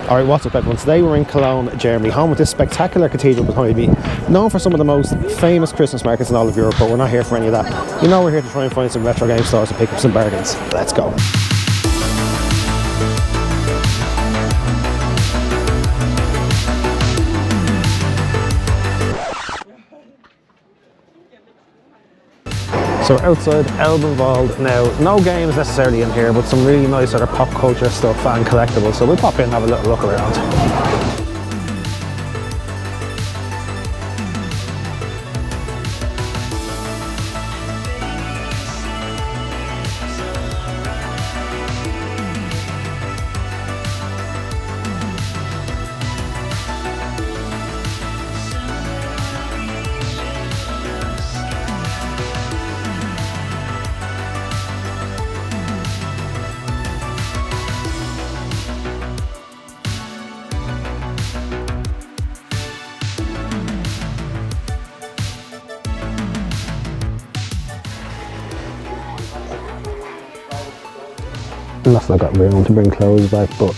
Alright, what's up everyone? Today we're in Cologne, Germany, home with this spectacular cathedral behind me, known for some of the most famous Christmas markets in all of Europe, but we're not here for any of that. You know, we're here to try and find some retro game stores and pick up some bargains. Let's go. So we're outside Elbenwald now. No games necessarily in here, but some really nice sort of pop culture stuff and collectibles. So we'll pop in and have a little look around. Unless I got room to bring clothes back, but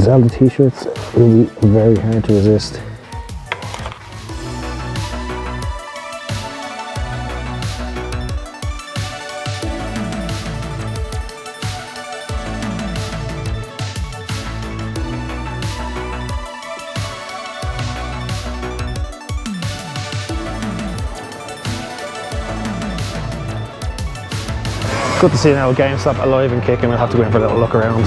Zelda t-shirts will be very hard to resist. Good to see now GameStop alive and kicking. We'll have to go in for a little look around.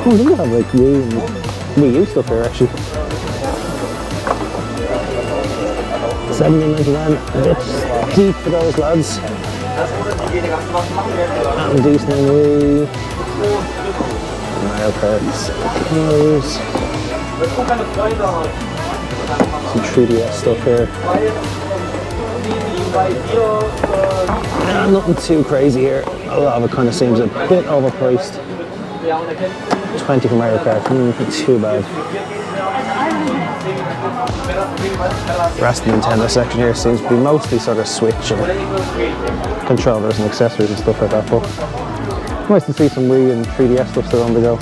Oh, they have like Wii U stuff here actually. $17.99, a bit deep for those lads. And decent on Wii. Mario Karts, cars. Some 3DS stuff here. Nothing too crazy here. A lot of it kind of seems a bit overpriced. 20 for Mario Kart, not too bad. The rest of the Nintendo section here seems to be mostly sort of Switch and controllers and accessories and stuff like that, but nice to see some Wii and 3DS stuff still on the go.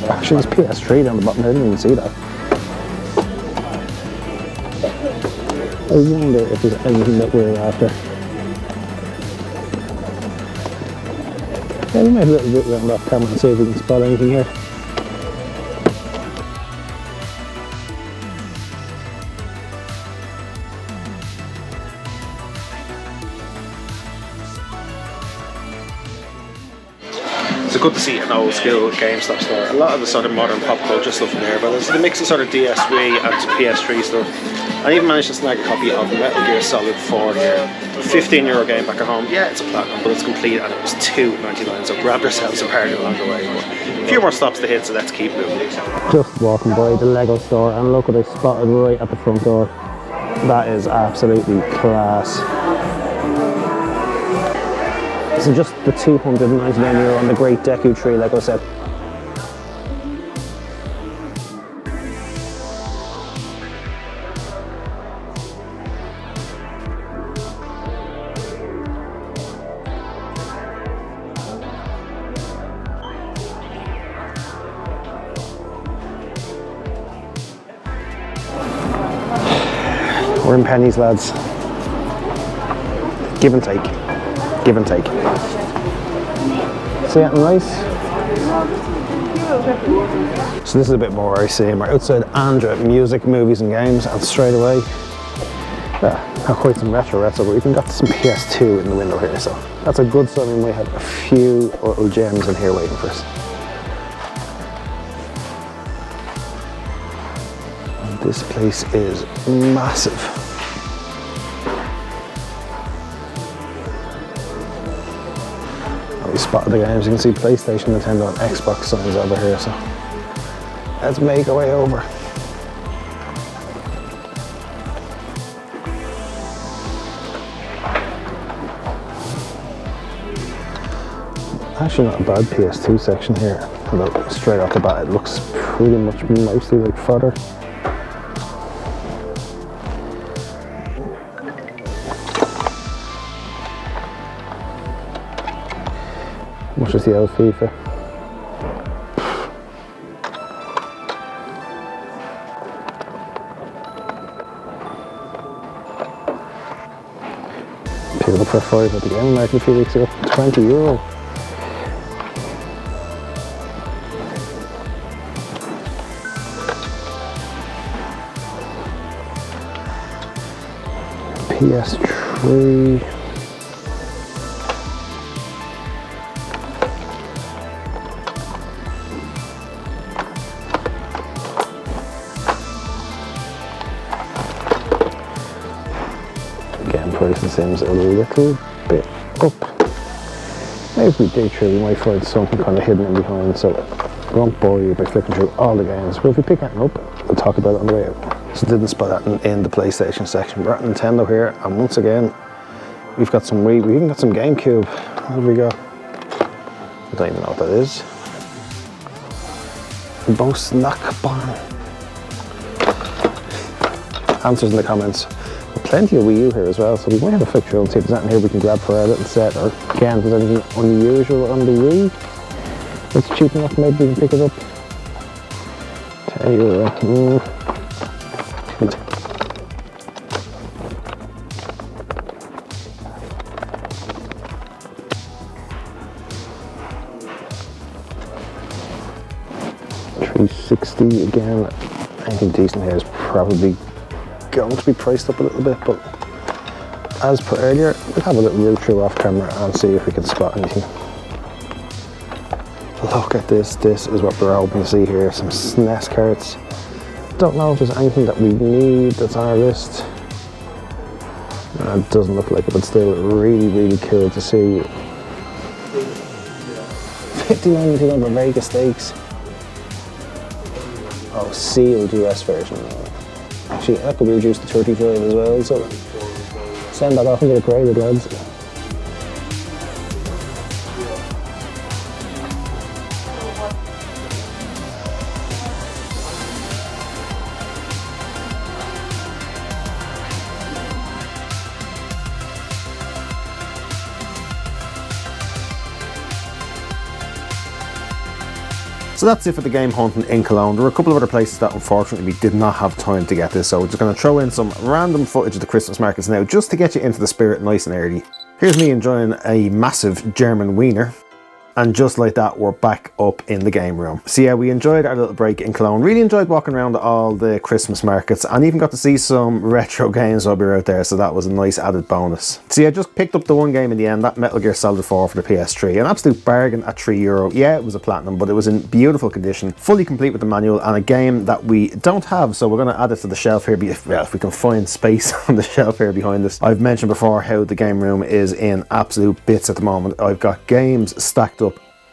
Actually, there's PS3 down the bottom, I didn't even see that. I wonder if there's anything that we're after. Yeah, we might have a little bit around off camera and see if we can spot anything here. It's good to see an old school GameStop store. A lot of the sort of modern pop culture stuff in there, but there's the mix of sort of DS, Wii and PS3 stuff. I even managed to snag a copy of Metal Gear Solid 4 here. €15 game back at home. Yeah, it's a platinum, but it's complete and it was $2.99, so grab yourselves a party along the way. But a few more stops to hit, so let's keep moving. Just walking by the Lego store and look what I spotted right at the front door. That is absolutely class. So just the €299 on the Great Deku Tree Lego set. We're in pennies, lads. Give and take. Give and take. See that nice? So this is a bit more where I see we're outside Andra Music, Movies and Games, and straight away, not quite some retro, but we even got some PS2 in the window here, so that's a good sign. We might have a few little gems in here waiting for us. This place is massive. A definitely spotted the games. You can see PlayStation, Nintendo and Xbox signs over here, so let's make our way over. Actually not a bad PS2 section here, although straight off the bat it looks pretty much mostly like fodder. Much as the old FIFA. Picked it up for €5 at the game market a few weeks ago, €20. PS3. Again, pricing seems a little bit up. Maybe if we dig through, we might find something kind of hidden in behind, so we won't bore you by flicking through all the games. But if we pick anything up, we'll talk about it on the way out. So didn't spot that in the PlayStation section. We're at Nintendo here, and once again, we've got some we even got some GameCube. What have we got? I don't even know what that is. Boast Knock Barn. Answers in the comments. Plenty of Wii U here as well, so we might have a flick through and see if there's anything here we can grab for our little set, or again, if there's anything unusual on the Wii. It's cheap enough, maybe we can pick it up. €10. $360 again. Anything decent here is probably going to be priced up a little bit, but as per earlier, we'll have a little root through off camera and see if we can spot anything. Look at this. This is what we're hoping to see here. Some SNES cards. Don't know if there's anything that we need that's on our list. It doesn't look like it, but still really cool to see. 59 over Vegas Stakes. Oh, sealed US version. Actually, that could be reduced to 35 as well, so send that off and get it graded, lads. So that's it for the game hunting in Cologne. There were a couple of other places that unfortunately we did not have time to get this, so we're just going to throw in some random footage of the Christmas markets now, just to get you into the spirit nice and early. Here's me enjoying a massive German wiener. And just like that, we're back up in the game room. So yeah, we enjoyed our little break in Cologne. Really enjoyed walking around all the Christmas markets, and even got to see some retro games while we were out there, so that was a nice added bonus. So yeah, just picked up the one game in the end, that Metal Gear Solid 4 for the PS3. An absolute bargain at €3. Yeah, it was a platinum, but it was in beautiful condition, fully complete with the manual, and a game that we don't have, so we're going to add it to the shelf here, if we can find space on the shelf here behind us. I've mentioned before how the game room is in absolute bits at the moment. I've got games stacked up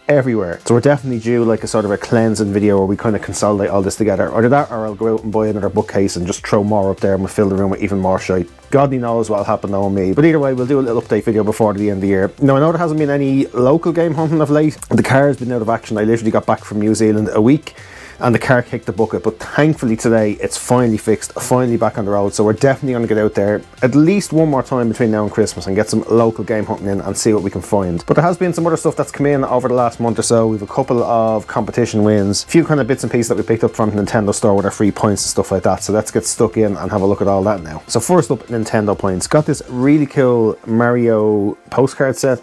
everywhere, so we're definitely due like a sort of a cleansing video where we kind of consolidate all this together. Either that, or I'll go out and buy another bookcase and just throw more up there and we'll fill the room with even more shite. God knows what'll happen knowing me, but either way, we'll do a little update video before the end of the year. Now, I know there hasn't been any local game hunting of late. The car's been out of action. I literally got back from New Zealand a week and the car kicked the bucket, but thankfully today it's finally fixed, finally back on the road, so we're definitely going to get out there at least one more time between now and Christmas and get some local game hunting in and see what we can find. But there has been some other stuff that's come in over the last month or so. We've a couple of competition wins, a few kind of bits and pieces that we picked up from the Nintendo store with our free points and stuff like that, so let's get stuck in and have a look at all that now. So first up, Nintendo points. Got this really cool Mario postcard set.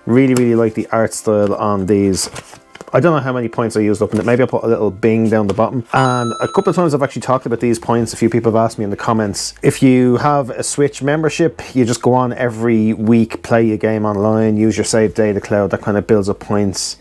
Really like the art style on these. I don't know how many points I used up in it. Maybe I'll put a little bing down the bottom. And a couple of times I've actually talked about these points. A few people have asked me in the comments. If you have a Switch membership, you just go on every week, play a game online, use your save data cloud, that kind of builds up points.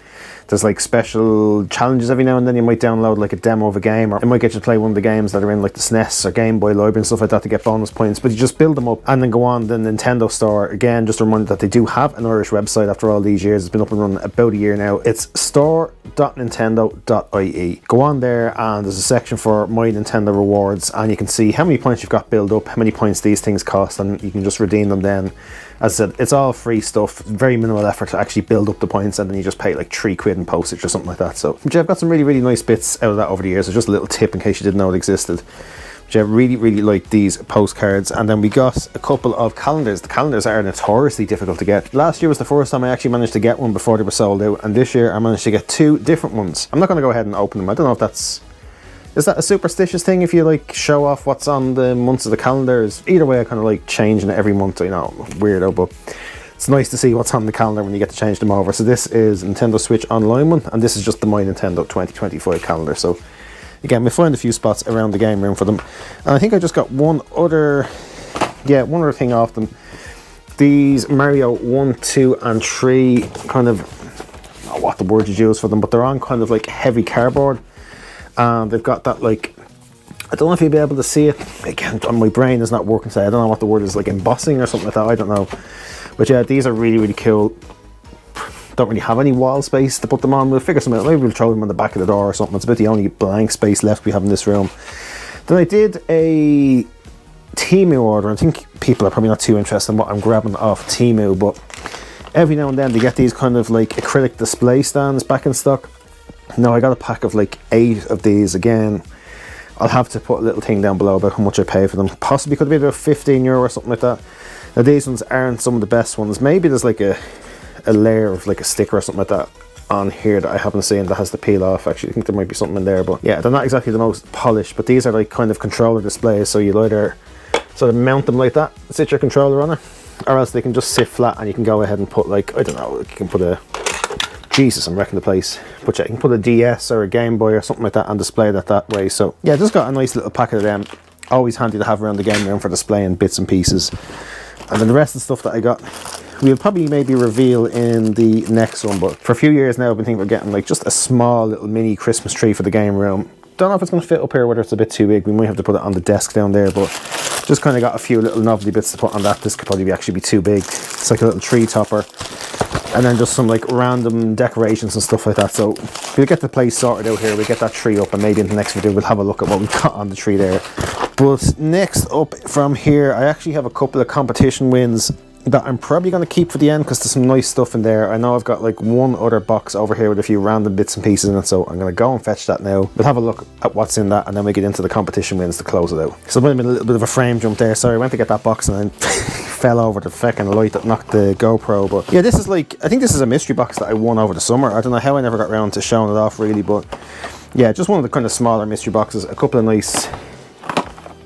There's like special challenges every now and then. You might download like a demo of a game, or it might get you to play one of the games that are in like the SNES or Game Boy library and stuff like that to get bonus points. But you just build them up and then go on the Nintendo store. Again, just a reminder that they do have an Irish website after all these years. It's been up and running about a year now. It's store.nintendo.ie. Go on there and there's a section for My Nintendo Rewards, and you can see how many points you've got built up, how many points these things cost, and you can just redeem them then. As I said, it's all free stuff, very minimal effort to actually build up the points, and then you just pay like £3 in postage or something like that. So, I've got some really, really nice bits out of that over the years. So just a little tip in case you didn't know it existed. I really, really like these postcards. And then we got a couple of calendars. The calendars are notoriously difficult to get. Last year was the first time I actually managed to get one before they were sold out, and this year I managed to get 2 different ones. I'm not going to go ahead and open them. I don't know if that's... Is that a superstitious thing if you like show off what's on the months of the calendars? Either way, I kind of like changing it every month, you know, weirdo, but it's nice to see what's on the calendar when you get to change them over. So this is Nintendo Switch Online one, and this is just the My Nintendo 2025 calendar. So again, we find a few spots around the game room for them. And I think I just got one other thing off them. These Mario 1, 2 and 3 kind of, I don't know what the word you use for them, but they're on kind of like heavy cardboard. And they've got that like, I don't know if you'll be able to see it. Again, my brain is not working today. I don't know what the word is, like embossing or something like that. I don't know. But yeah, these are really, really cool. Don't really have any wall space to put them on. We'll figure something out. Maybe we'll throw them on the back of the door or something. It's about the only blank space left we have in this room. Then I did a Temu order. I think people are probably not too interested in what I'm grabbing off Temu, but every now and then they get these kind of like acrylic display stands back in stock. Now I got a pack of like 8 of these. Again, I'll have to put a little thing down below about how much I pay for them. Possibly could be about €15 or something like that. Now these ones aren't some of the best ones. Maybe there's like a layer of like a sticker or something like that on here that I haven't seen that has to peel off. Actually, I think there might be something in there, but yeah, they're not exactly the most polished, but these are like kind of controller displays, so you'll either sort of mount them like that, sit your controller on it, or else they can just sit flat and you can go ahead and put like, I don't know, you can put a, Jesus, I'm wrecking the place. But yeah, you can put a DS or a Game Boy or something like that and display that way. So yeah, just got a nice little packet of them. Always handy to have around the game room for displaying bits and pieces. And then the rest of the stuff that I got, we'll probably maybe reveal in the next one. But for a few years now, I've been thinking about getting like just a small little mini Christmas tree for the game room. Don't know if it's going to fit up here, whether it's a bit too big. We might have to put it on the desk down there, but just kind of got a few little novelty bits to put on that. This could probably actually be too big. It's like a little tree topper. And then just some like random decorations and stuff like that. So we'll get the place sorted out here. We'll get that tree up, and maybe in the next video we'll have a look at what we've got on the tree there. But next up from here, I actually have a couple of competition wins that I'm probably going to keep for the end because there's some nice stuff in there. I know I've got like one other box over here with a few random bits and pieces in it, so I'm going to go and fetch that now. We'll have a look at what's in that, and then we get into the competition wins to close it out. So there might have been a little bit of a frame jump there. Sorry, I went to get that box and then fell over the fucking light that knocked the GoPro. But yeah, this is like, I think this is a mystery box that I won over the summer. I don't know how I never got around to showing it off really, but yeah, just one of the kind of smaller mystery boxes. A couple of nice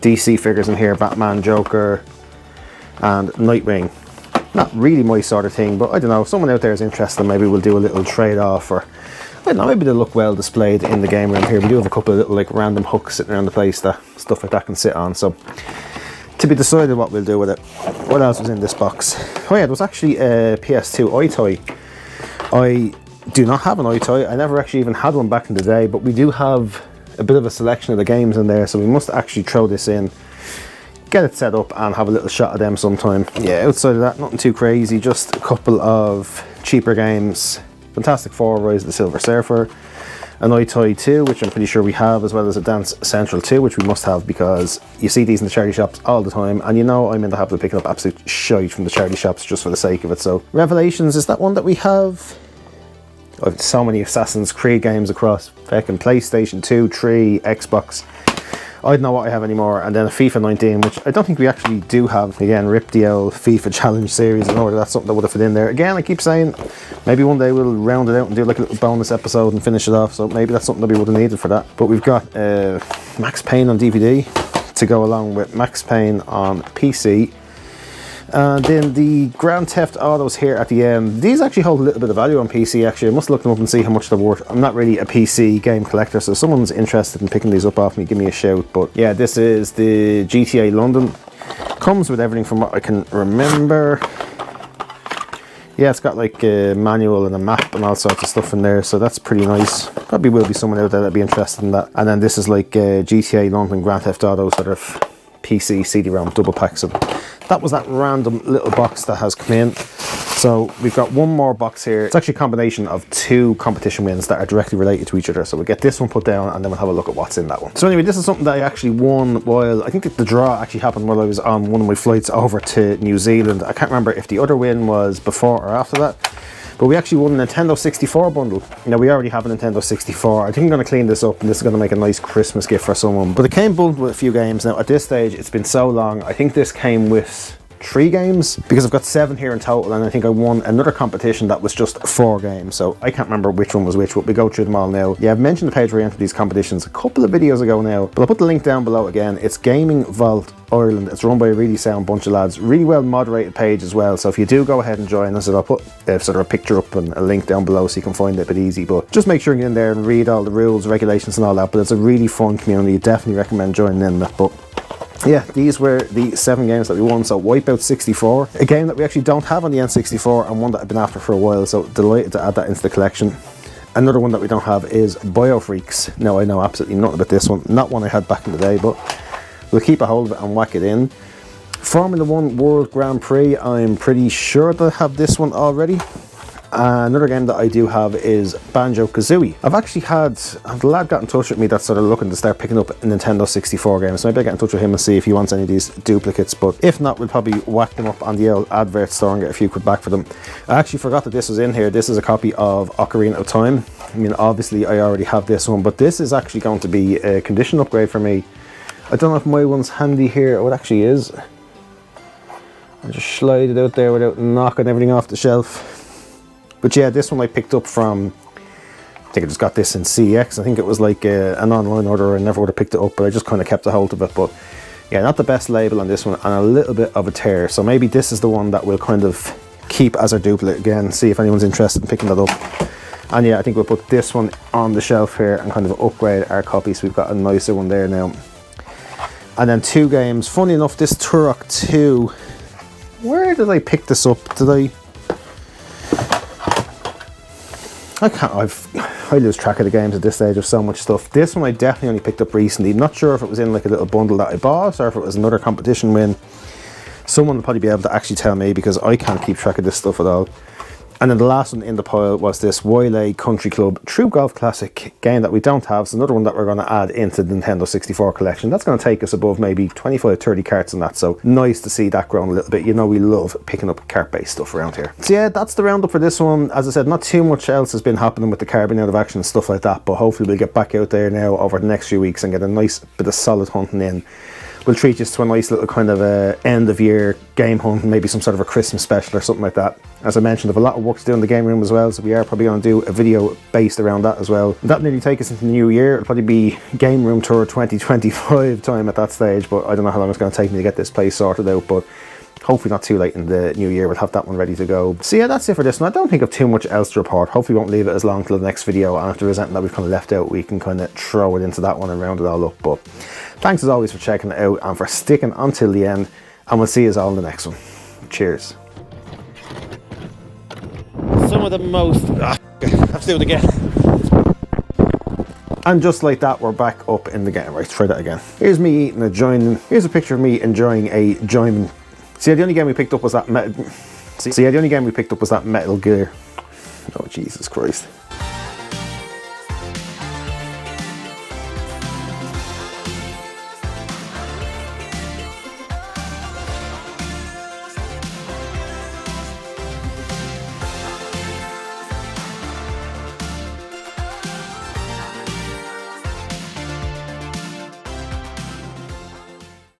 DC figures in here, Batman, Joker and Nightwing. Not really my sort of thing, but I don't know, if someone out there is interested, maybe we'll do a little trade-off, or I don't know, maybe they'll look well displayed in the game room here. We do have a couple of little like random hooks sitting around the place that stuff like that can sit on, so to be decided what we'll do with it. What else was in this box? Oh yeah, there was actually a PS2 iToy. I do not have an iToy. I never actually even had one back in the day, but we do have a bit of a selection of the games in there, so we must actually throw this in, get it set up and have a little shot of them sometime. Yeah, outside of that, nothing too crazy, just a couple of cheaper games. Fantastic Four, Rise of the Silver Surfer, an iToy 2, which I'm pretty sure we have, as well as a Dance Central 2, which we must have because you see these in the charity shops all the time, and you know I'm in the habit of picking up absolute shite from the charity shops just for the sake of it. So Revelations is that one that we have. I've so many Assassin's Creed games across fucking PlayStation 2, 3, Xbox. I don't know what I have anymore. And then a FIFA 19, which I don't think we actually do have. Again, rip the old FIFA Challenge series in order. That's something that would have fit in there. Again, I keep saying maybe one day we'll round it out and do like a little bonus episode and finish it off. So maybe that's something that we would have needed for that. But we've got Max Payne on DVD to go along with Max Payne on PC. And then the Grand Theft Autos here at the end. These actually hold a little bit of value on PC actually. I must look them up and see how much they're worth. I'm not really a PC game collector, so if someone's interested in picking these up off me, give me a shout. But yeah, this is the GTA London. Comes with everything from what I can remember. Yeah, it's got like a manual and a map and all sorts of stuff in there, so that's pretty nice. Probably will be someone out there that'd be interested in that. And then this is like GTA London Grand Theft Auto sort of PC CD-ROM double pack. So that was that random little box that has come in. So we've got one more box here. It's actually a combination of 2 competition wins that are directly related to each other. So we'll get this one put down and then we'll have a look at what's in that one. So anyway, this is something that I actually won while, I think the draw actually happened while I was on one of my flights over to New Zealand. I can't remember if the other win was before or after that. But we actually won a Nintendo 64 bundle. Now we already have a Nintendo 64. I think I'm going to clean this up and this is going to make a nice Christmas gift for someone. But it came bundled with a few games. Now at this stage, it's been so long. I think this came with 3 games because I've got 7 here in total, and I think I won another competition that was just 4 games, so I can't remember which one was which, but we go through them all now. Yeah, I've mentioned the page where you enter these competitions a couple of videos ago now, but I'll put the link down below again. It's Gaming Vault Ireland. It's run by a really sound bunch of lads, really well moderated page as well, so if you do go ahead and join us, I'll put sort of a picture up and a link down below so you can find it a bit easy, but just make sure you get in there and read all the rules, regulations and all that. But it's a really fun community. Definitely recommend joining in that. But yeah, these were the 7 games that we won. So Wipeout 64, a game that we actually don't have on the N64 and one that I've been after for a while, so delighted to add that into the collection. Another one that we don't have is Biofreaks. Now I know absolutely nothing about this one, not one I had back in the day, but we'll keep a hold of it and whack it in. Formula 1 World Grand Prix, I'm pretty sure that I have this one already. Another game that I do have is Banjo-Kazooie. I've actually had the lad got in touch with me that's sort of looking to start picking up Nintendo 64 games, so maybe I get in touch with him and see if he wants any of these duplicates, but if not, we'll probably whack them up on the old advert store and get a few quid back for them. I actually forgot that this was in here. This is a copy of Ocarina of Time. I mean, obviously I already have this one, but this is actually going to be a condition upgrade for me. I don't know if my one's handy here or what actually is. I'll just slide it out there without knocking everything off the shelf. But yeah, this one I picked up from, I think I just got this in CX. I think it was like an online order. I never would have picked it up, but I just kind of kept a hold of it. But yeah, not the best label on this one and a little bit of a tear. So maybe this is the one that we'll kind of keep as our duplicate again, see if anyone's interested in picking that up. And yeah, I think we'll put this one on the shelf here and kind of upgrade our copy. So we've got a nicer one there now. And then 2 games. Funny enough, this Turok 2, where did I pick this up? I lose track of the games at this stage of so much stuff. This one I definitely only picked up recently. Not sure if it was in like a little bundle that I bought or if it was another competition win. Someone will probably be able to actually tell me because I can't keep track of this stuff at all. And then the last one in the pile was this Waylay Country Club True Golf Classic game that we don't have. It's another one that we're going to add into the Nintendo 64 collection. That's going to take us above maybe 25, 30 carts on that. So nice to see that growing a little bit. You know, we love picking up cart-based stuff around here. So yeah, that's the roundup for this one. As I said, not too much else has been happening with the car being out of action and stuff like that. But hopefully we'll get back out there now over the next few weeks and get a nice bit of solid hunting in. We'll treat this to a nice little kind of end of year game hunt, maybe some sort of a Christmas special or something like that. As I mentioned, I have a lot of work to do in the game room as well, so we are probably going to do a video based around that as well. That'll nearly take us into the new year. It'll probably be game room tour 2025 time at that stage, but I don't know how long it's going to take me to get this place sorted out, but hopefully not too late in the new year. We'll have that one ready to go. So yeah, that's it for this one. I don't think I've too much else to report. Hopefully won't leave it as long till the next video, and if there is anything that we've kind of left out, we can kind of throw it into that one and round it all up. But thanks as always for checking it out and for sticking until the end, and we'll see you all in the next one. Cheers. Some of the most... let's do it again. And just like that, we're back up in the game. Right, try that again. Here's me eating a joint. Here's a picture of me enjoying a joint. See, the only game we picked up was that Metal Gear. Oh, Jesus Christ.